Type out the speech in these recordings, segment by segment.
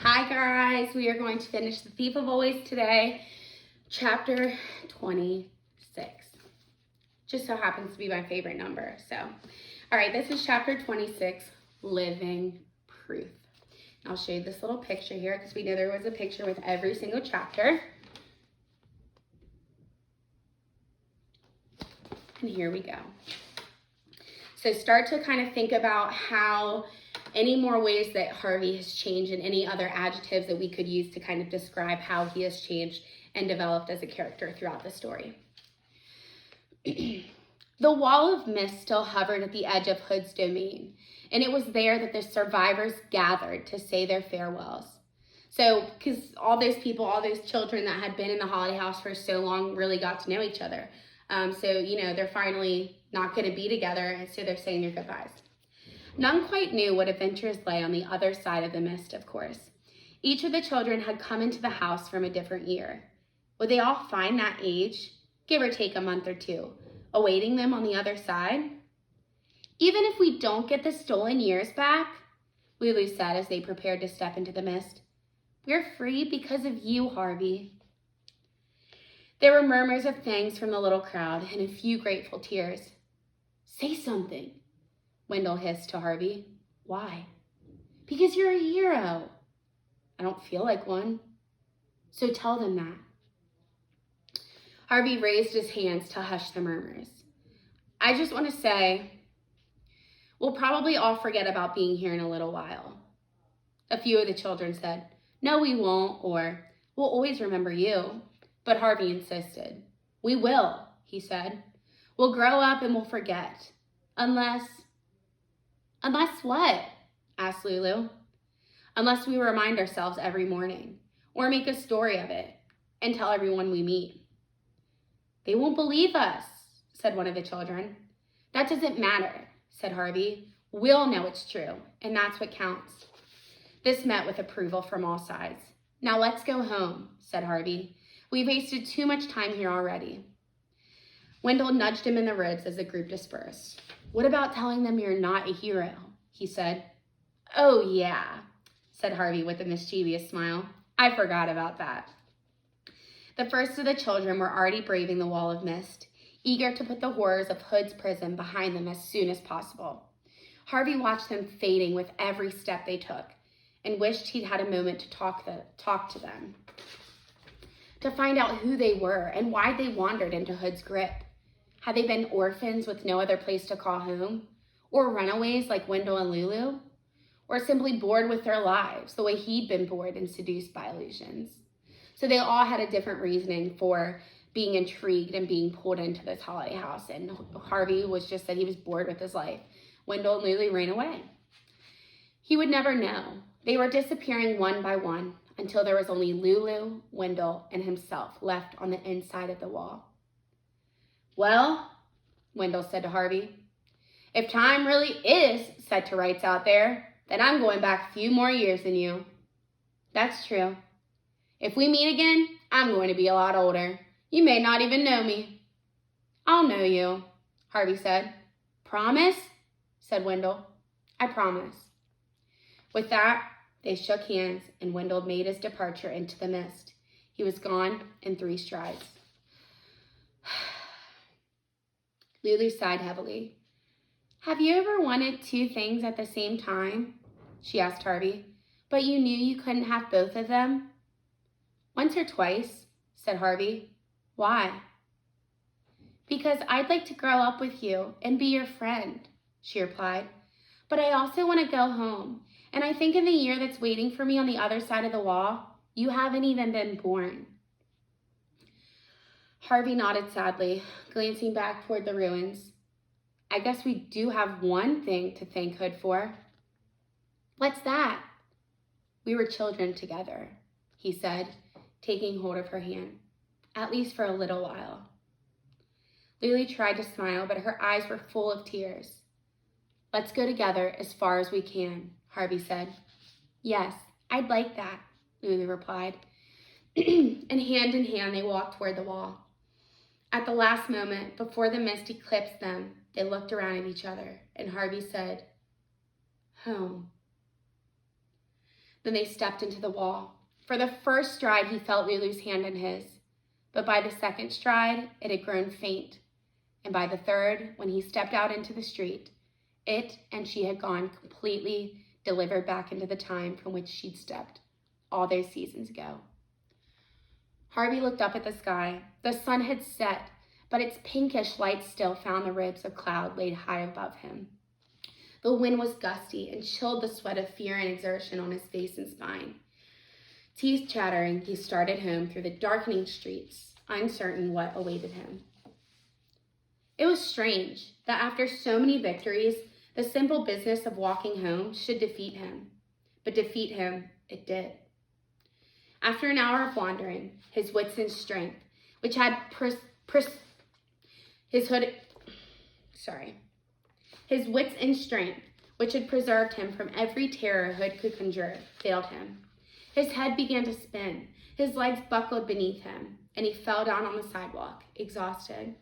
Hi guys, we are going to finish The Thief of Always today, chapter 26. Just so happens to be my favorite number. So, all right, this is chapter 26, Living Proof. I'll show you this little picture here because we know there was a picture with every single chapter. And here we go. So start to kind of think about how any more ways that Harvey has changed and any other adjectives that we could use to kind of describe how he has changed and developed as a character throughout the story. The wall of mist still hovered at the edge of Hood's domain, and it was there that the survivors gathered to say their farewells. So, because all those people, all those children that had been in the holiday house for so long really got to know each other. They're finally not going to be together, and so they're saying their goodbyes. None quite knew what adventures lay on the other side of the mist, of course. Each of the children had come into the house from a different year. Would they all find that age, give or take a month or two, awaiting them on the other side? Even if we don't get the stolen years back, Lulu said as they prepared to step into the mist, we're free because of you, Harvey. There were murmurs of thanks from the little crowd and a few grateful tears. Say something, Wendell hissed to Harvey. Why? Because you're a hero. I don't feel like one. So tell them that. Harvey raised his hands to hush the murmurs. I just want to say, we'll probably all forget about being here in a little while. A few of the children said, no, we won't, or we'll always remember you. But Harvey insisted. We will, he said. We'll grow up and we'll forget. Unless what? Asked Lulu. Unless we remind ourselves every morning, or make a story of it, and tell everyone we meet. They won't believe us, said one of the children. That doesn't matter, said Harvey. We'll know it's true, and that's what counts. This met with approval from all sides. Now let's go home, said Harvey. We've wasted too much time here already. Wendell nudged him in the ribs as the group dispersed. What about telling them you're not a hero? He said. Oh, yeah, said Harvey with a mischievous smile. I forgot about that. The first of the children were already braving the wall of mist, eager to put the horrors of Hood's prison behind them as soon as possible. Harvey watched them fading with every step they took and wished he'd had a moment to talk to them, to find out who they were and why they wandered into Hood's grip. Had they been orphans with no other place to call home? Or runaways like Wendell and Lulu? Or simply bored with their lives the way he'd been bored and seduced by illusions? So they all had a different reasoning for being intrigued and being pulled into this holiday house. And Harvey was just that he was bored with his life. Wendell and Lulu ran away. He would never know. They were disappearing one by one until there was only Lulu, Wendell, and himself left on the inside of the wall. Well, Wendell said to Harvey, if time really is set to rights out there, then I'm going back a few more years than you. That's true. If we meet again, I'm going to be a lot older. You may not even know me. I'll know you, Harvey said. Promise? Said Wendell. I promise. With that, they shook hands and Wendell made his departure into the mist. He was gone in 3 strides. Lulu sighed heavily. Have you ever wanted 2 things at the same time? She asked Harvey. But you knew you couldn't have both of them? Once or twice, said Harvey. Why? Because I'd like to grow up with you and be your friend, she replied. But I also want to go home. And I think in the year that's waiting for me on the other side of the wall, you haven't even been born. Harvey nodded sadly, glancing back toward the ruins. I guess we do have one thing to thank Hood for. What's that? We were children together, he said, taking hold of her hand, at least for a little while. Lily tried to smile, but her eyes were full of tears. Let's go together as far as we can, Harvey said. Yes, I'd like that, Lulu replied. And hand in hand, they walked toward the wall. At the last moment, before the mist eclipsed them, they looked around at each other, and Harvey said, home. Then they stepped into the wall. For the first stride, he felt Lulu's hand in his. But by the second stride, it had grown faint. And by the third, when he stepped out into the street, it and she had gone completely delivered back into the time from which she'd stepped all those seasons ago. Harvey looked up at the sky. The sun had set, but its pinkish light still found the ribs of cloud laid high above him. The wind was gusty and chilled the sweat of fear and exertion on his face and spine. Teeth chattering, he started home through the darkening streets, uncertain what awaited him. It was strange that after so many victories, the simple business of walking home should defeat him. But defeat him it did. After an hour of wandering, his wits and strength, which had preserved him from every terror hood could conjure, failed him. His head began to spin, his legs buckled beneath him, and he fell down on the sidewalk, exhausted.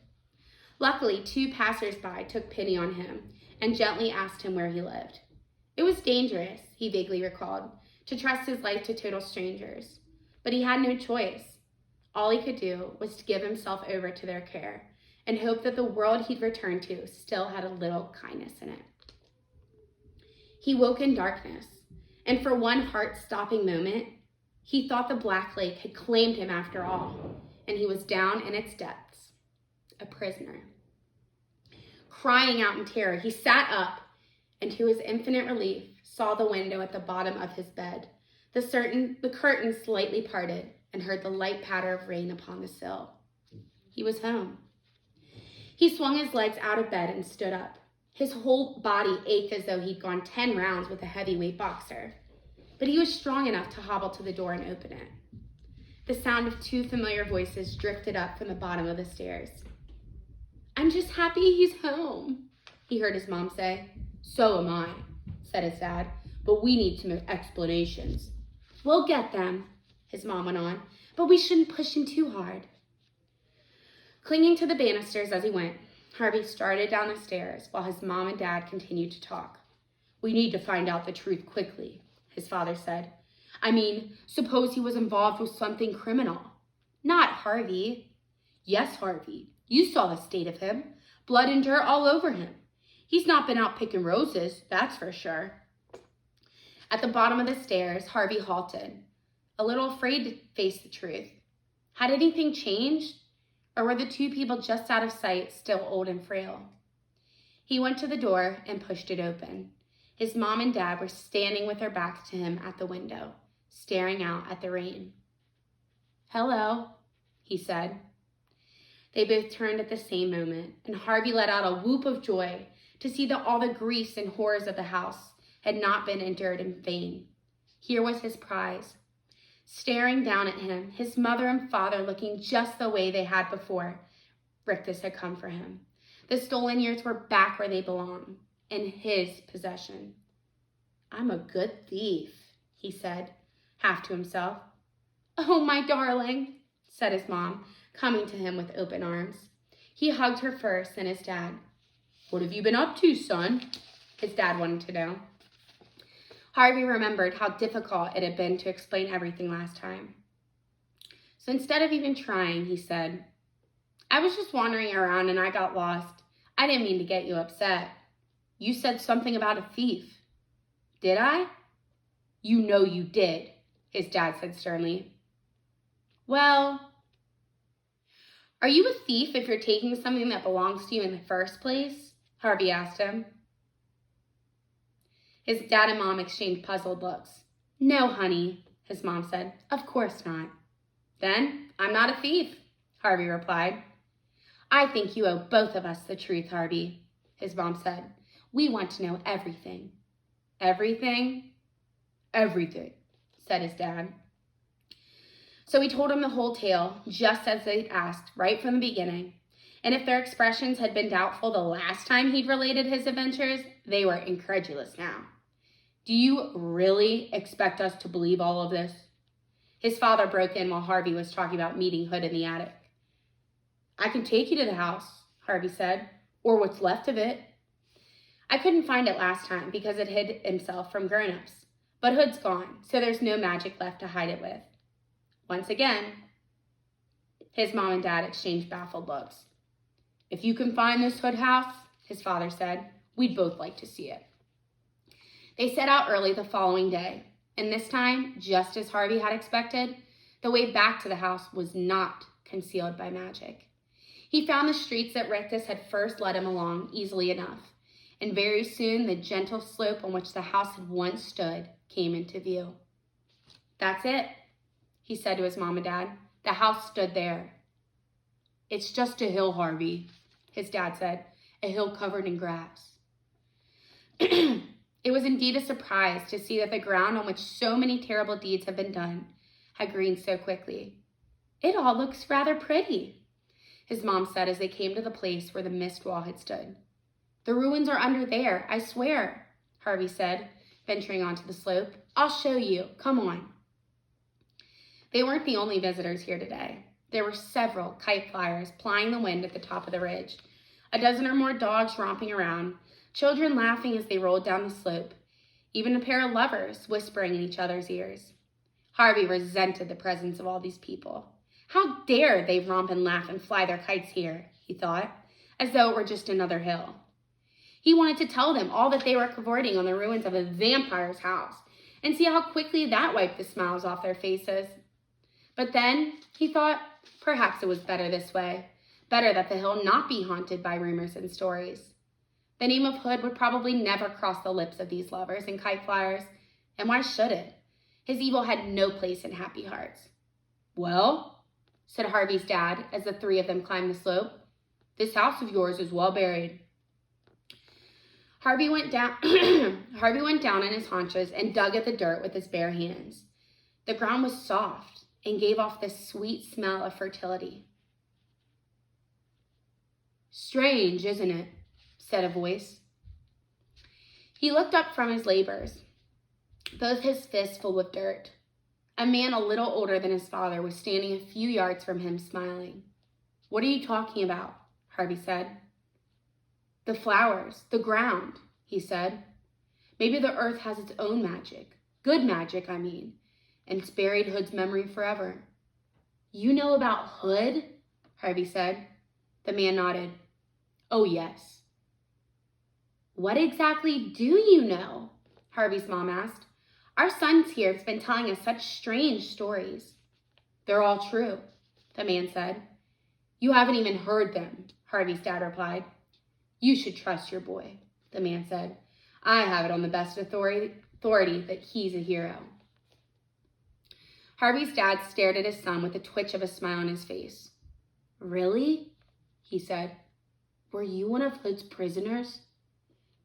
Luckily, 2 passers-by took pity on him and gently asked him where he lived. It was dangerous, he vaguely recalled, to trust his life to total strangers, but he had no choice. All he could do was to give himself over to their care and hope that the world he'd returned to still had a little kindness in it. He woke in darkness, and for one heart-stopping moment, he thought the Black Lake had claimed him after all, and he was down in its depths, a prisoner. Crying out in terror, he sat up, and to his infinite relief, saw the window at the bottom of his bed, the curtain slightly parted, and heard the light patter of rain upon the sill. He was home. He swung his legs out of bed and stood up. His whole body ached as though he'd gone 10 rounds with a heavyweight boxer, but he was strong enough to hobble to the door and open it. The sound of 2 familiar voices drifted up from the bottom of the stairs. "I'm just happy he's home," he heard his mom say. "So am I," said his dad, "but we need some explanations." "We'll get them," his mom went on, "but we shouldn't push him too hard." Clinging to the banisters as he went, Harvey started down the stairs while his mom and dad continued to talk. "We need to find out the truth quickly," his father said. "I mean, suppose he was involved with something criminal." "Not Harvey." "Yes, Harvey. You saw the state of him. Blood and dirt all over him. He's not been out picking roses, that's for sure." At the bottom of the stairs, Harvey halted, a little afraid to face the truth. Had anything changed? Or were the 2 people just out of sight still old and frail? He went to the door and pushed it open. His mom and dad were standing with their backs to him at the window, staring out at the rain. "Hello," he said. They both turned at the same moment, and Harvey let out a whoop of joy to see that all the griefs and horrors of the house had not been endured in vain. Here was his prize. Staring down at him, his mother and father looking just the way they had before, Rictus had come for him. The stolen years were back where they belonged, in his possession. "I'm a good thief," he said, half to himself. "Oh, my darling," said his mom, coming to him with open arms. He hugged her first, then his dad. "What have you been up to, son?" his dad wanted to know. Harvey remembered how difficult it had been to explain everything last time. So instead of even trying, he said, "I was just wandering around and I got lost. I didn't mean to get you upset. You said something about a thief." "Did I?" "You know you did," his dad said sternly. "Well, are you a thief if you're taking something that belongs to you in the first place?" Harvey asked him. His dad and mom exchanged puzzled looks. "No, honey," his mom said. "Of course not." "Then I'm not a thief," Harvey replied. "I think you owe both of us the truth, Harvey," his mom said. "We want to know everything." "Everything?" "Everything," said his dad. So he told him the whole tale, just as they'd asked, right from the beginning. And if their expressions had been doubtful the last time he'd related his adventures, they were incredulous now. "Do you really expect us to believe all of this?" His father broke in while Harvey was talking about meeting Hood in the attic. "I can take you to the house," Harvey said, "or what's left of it." "I couldn't find it last time because it hid himself from grown-ups. But Hood's gone, so there's no magic left to hide it with. Once again, his mom and dad exchanged baffled looks. If you can find this Hood house, his father said, we'd both like to see it. They set out early the following day, and this time, just as Harvey had expected, the way back to the house was not concealed by magic. He found the streets that Rictus had first led him along easily enough, and very soon the gentle slope on which the house had once stood came into view. That's it, he said to his mom and dad. The house stood there. It's just a hill, Harvey, his dad said, a hill covered in grass. It was indeed a surprise to see that the ground on which so many terrible deeds had been done had greened so quickly. It all looks rather pretty, his mom said as they came to the place where the mist wall had stood. The ruins are under there, I swear, Harvey said, venturing onto the slope. I'll show you. Come on. They weren't the only visitors here today. There were several kite flyers plying the wind at the top of the ridge, a dozen or more dogs romping around, children laughing as they rolled down the slope, even a pair of lovers whispering in each other's ears. Harvey resented the presence of all these people. How dare they romp and laugh and fly their kites here, he thought, as though it were just another hill. He wanted to tell them all that they were cavorting on the ruins of a vampire's house and see how quickly that wiped the smiles off their faces. But then, he thought, perhaps it was better this way, better that the hill not be haunted by rumors and stories. The name of Hood would probably never cross the lips of these lovers and kite flyers, and why should it? His evil had no place in happy hearts. Well, said Harvey's dad as the three of them climbed the slope, this house of yours is well buried. Harvey went down on his haunches and dug at the dirt with his bare hands. The ground was soft and gave off the sweet smell of fertility. Strange, isn't it? Said a voice. He looked up from his labors, both his fists full of dirt. A man a little older than his father was standing a few yards from him, smiling. What are you talking about? Harvey said. The flowers, the ground, he said. Maybe the earth has its own magic. Good magic, I mean. And it's buried Hood's memory forever. You know about Hood? Harvey said. The man nodded. Oh, yes. What exactly do you know? Harvey's mom asked. Our sons here have been telling us such strange stories. They're all true, the man said. You haven't even heard them, Harvey's dad replied. You should trust your boy, the man said. I have it on the best authority that he's a hero. Harvey's dad stared at his son with a twitch of a smile on his face. Really? He said. Were you one of Hood's prisoners?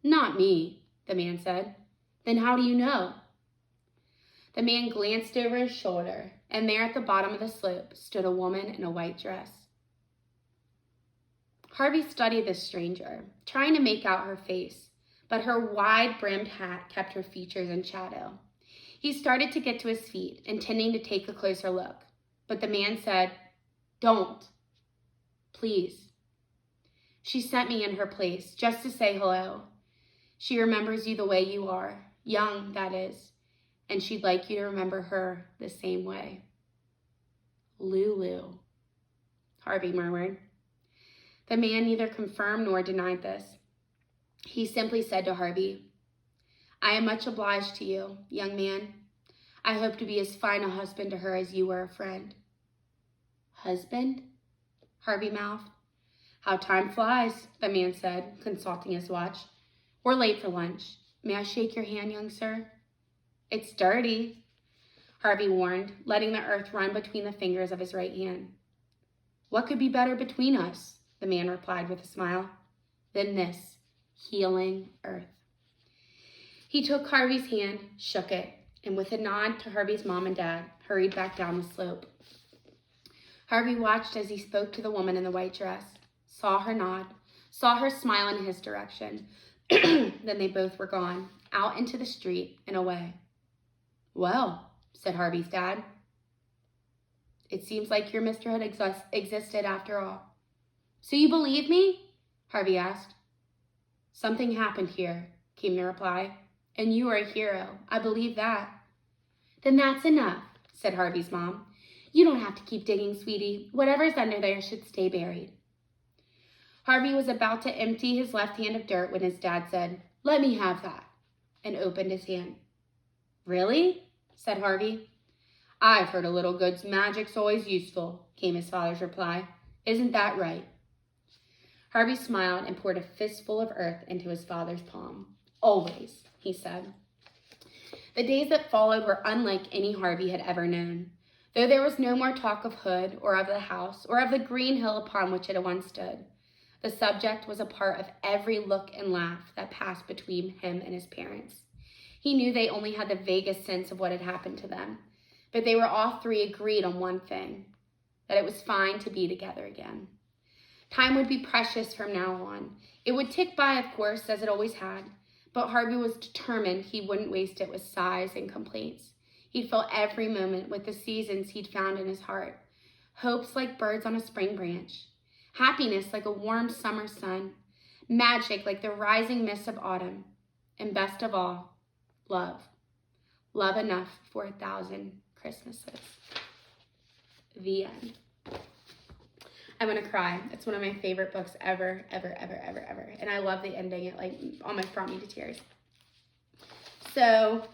Not me, the man said. Then how do you know? The man glanced over his shoulder, and there at the bottom of the slope stood a woman in a white dress. Harvey studied this stranger, trying to make out her face, but her wide-brimmed hat kept her features in shadow. He started to get to his feet, intending to take a closer look, but the man said, Don't. Please. She sent me in her place just to say hello. She remembers you the way you are, young, that is, and she'd like you to remember her the same way. Lulu, Harvey murmured. The man neither confirmed nor denied this. He simply said to Harvey, I am much obliged to you, young man. I hope to be as fine a husband to her as you were a friend. Husband? Harvey mouthed. How time flies, the man said, consulting his watch. We're late for lunch. May I shake your hand, young sir? It's dirty, Harvey warned, letting the earth run between the fingers of his right hand. What could be better between us, the man replied with a smile, than this healing earth? He took Harvey's hand, shook it, and with a nod to Harvey's mom and dad, hurried back down the slope. Harvey watched as he spoke to the woman in the white dress, saw her nod, saw her smile in his direction. Then they both were gone, out into the street and away. Well, said Harvey's dad, it seems like your Mr. Hood existed after all. So you believe me? Harvey asked. Something happened here, came the reply. And you are a hero. I believe that. Then that's enough, said Harvey's mom. You don't have to keep digging, sweetie. Whatever's under there should stay buried. Harvey was about to empty his left hand of dirt when his dad said, "Let me have that," and opened his hand. "Really?" said Harvey. "I've heard a little good's magic's always useful," came his father's reply. "Isn't that right?" Harvey smiled and poured a fistful of earth into his father's palm. "Always," he said. The days that followed were unlike any Harvey had ever known. Though there was no more talk of Hood or of the house or of the green hill upon which it had once stood, the subject was a part of every look and laugh that passed between him and his parents. He knew they only had the vaguest sense of what had happened to them, but they were all three agreed on one thing, that it was fine to be together again. Time would be precious from now on. It would tick by, of course, as it always had, but Harvey was determined he wouldn't waste it with sighs and complaints. He'd fill every moment with the seasons he'd found in his heart, hopes like birds on a spring branch, happiness like a warm summer sun, magic like the rising mist of autumn, and best of all, love. Love enough for 1,000 Christmases. The end. I'm gonna cry. It's one of my favorite books ever, ever, ever, ever, ever. And I love the ending. It like almost brought me to tears. So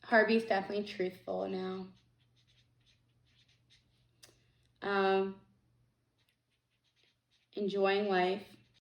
Harvey's definitely truthful now. Enjoying life.